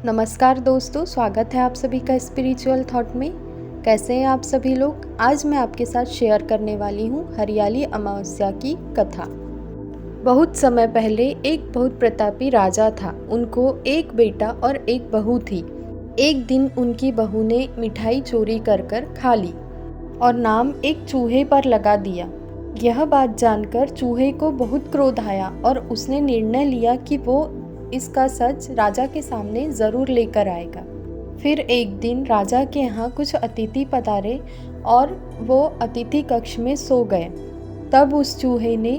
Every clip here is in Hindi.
नमस्कार दोस्तों, स्वागत है आप सभी का स्पिरिचुअल थॉट में। कैसे हैं आप सभी लोग। आज मैं आपके साथ शेयर करने वाली हूँ हरियाली अमावस्या की कथा। बहुत समय पहले एक बहुत प्रतापी राजा था। उनको एक बेटा और एक बहू थी। एक दिन उनकी बहू ने मिठाई चोरी कर खा ली और नाम एक चूहे पर लगा दिया। यह बात जानकर चूहे को बहुत क्रोध आया और उसने निर्णय लिया कि वो इसका सच राजा के सामने ज़रूर लेकर आएगा। फिर एक दिन राजा के यहाँ कुछ अतिथि पधारे और वो अतिथि कक्ष में सो गए। तब उस चूहे ने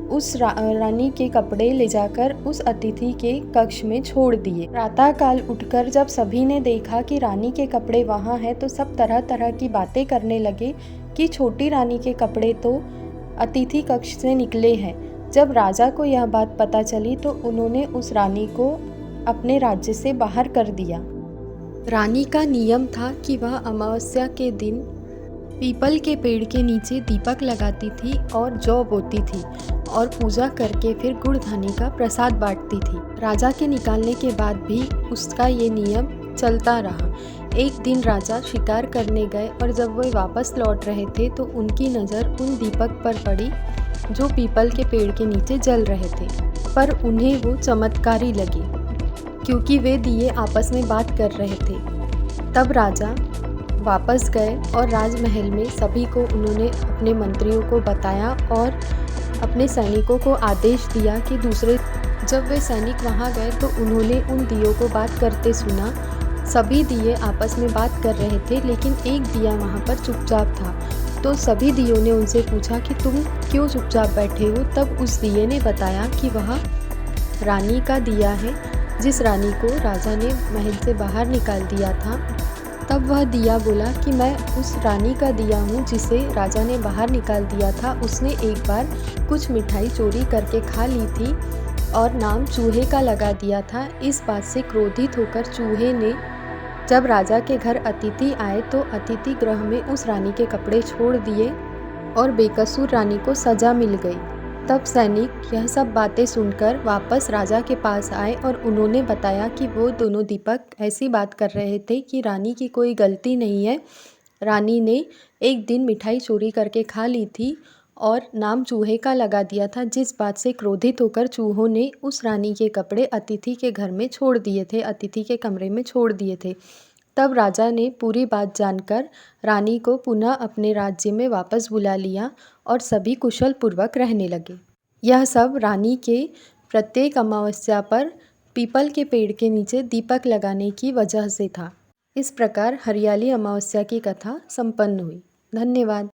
उस रानी के कपड़े ले जाकर उस अतिथि के कक्ष में छोड़ दिए। प्रातःकाल उठकर जब सभी ने देखा कि रानी के कपड़े वहाँ हैं तो सब तरह तरह की बातें करने लगे कि छोटी रानी के कपड़े तो अतिथि कक्ष से निकले हैं। जब राजा को यह बात पता चली तो उन्होंने उस रानी को अपने राज्य से बाहर कर दिया। रानी का नियम था कि वह अमावस्या के दिन पीपल के पेड़ के नीचे दीपक लगाती थी और जौ बोती थी और पूजा करके फिर गुड़ धानी का प्रसाद बांटती थी। राजा के निकालने के बाद भी उसका ये नियम चलता रहा। एक दिन राजा शिकार करने गए और जब वे वापस लौट रहे थे तो उनकी नज़र उन दीपक पर पड़ी जो पीपल के पेड़ के नीचे जल रहे थे। पर उन्हें वो चमत्कारी लगे क्योंकि वे दिए आपस में बात कर रहे थे। तब राजा वापस गए और राजमहल में सभी को उन्होंने अपने मंत्रियों को बताया और अपने सैनिकों को आदेश दिया कि जब वे सैनिक वहाँ गए तो उन्होंने उन दियों को बात करते सुना। सभी दिए आपस में बात कर रहे थे लेकिन एक दिया वहाँ पर चुपचाप था। तो सभी दियों ने उनसे पूछा कि तुम क्यों चुपचाप बैठे हो। तब उस दिए ने बताया कि वह रानी का दिया है जिस रानी को राजा ने महल से बाहर निकाल दिया था। तब वह दिया बोला कि मैं उस रानी का दिया हूँ जिसे राजा ने बाहर निकाल दिया था। उसने एक बार कुछ मिठाई चोरी करके खा ली थी और नाम चूहे का लगा दिया था। इस बात से क्रोधित होकर चूहे ने जब राजा के घर अतिथि आए तो अतिथि गृह में उस रानी के कपड़े छोड़ दिए और बेकसूर रानी को सजा मिल गई। तब सैनिक यह सब बातें सुनकर वापस राजा के पास आए और उन्होंने बताया कि वो दोनों दीपक ऐसी बात कर रहे थे कि रानी की कोई गलती नहीं है। रानी ने एक दिन मिठाई चोरी करके खा ली थी और नाम चूहे का लगा दिया था। जिस बात से क्रोधित होकर चूहों ने उस रानी के कपड़े अतिथि के घर में छोड़ दिए थे, अतिथि के कमरे में छोड़ दिए थे। तब राजा ने पूरी बात जानकर रानी को पुनः अपने राज्य में वापस बुला लिया और सभी कुशल पूर्वक रहने लगे। यह सब रानी के प्रत्येक अमावस्या पर पीपल के पेड़ के नीचे दीपक लगाने की वजह से था। इस प्रकार हरियाली अमावस्या की कथा संपन्न हुई। धन्यवाद।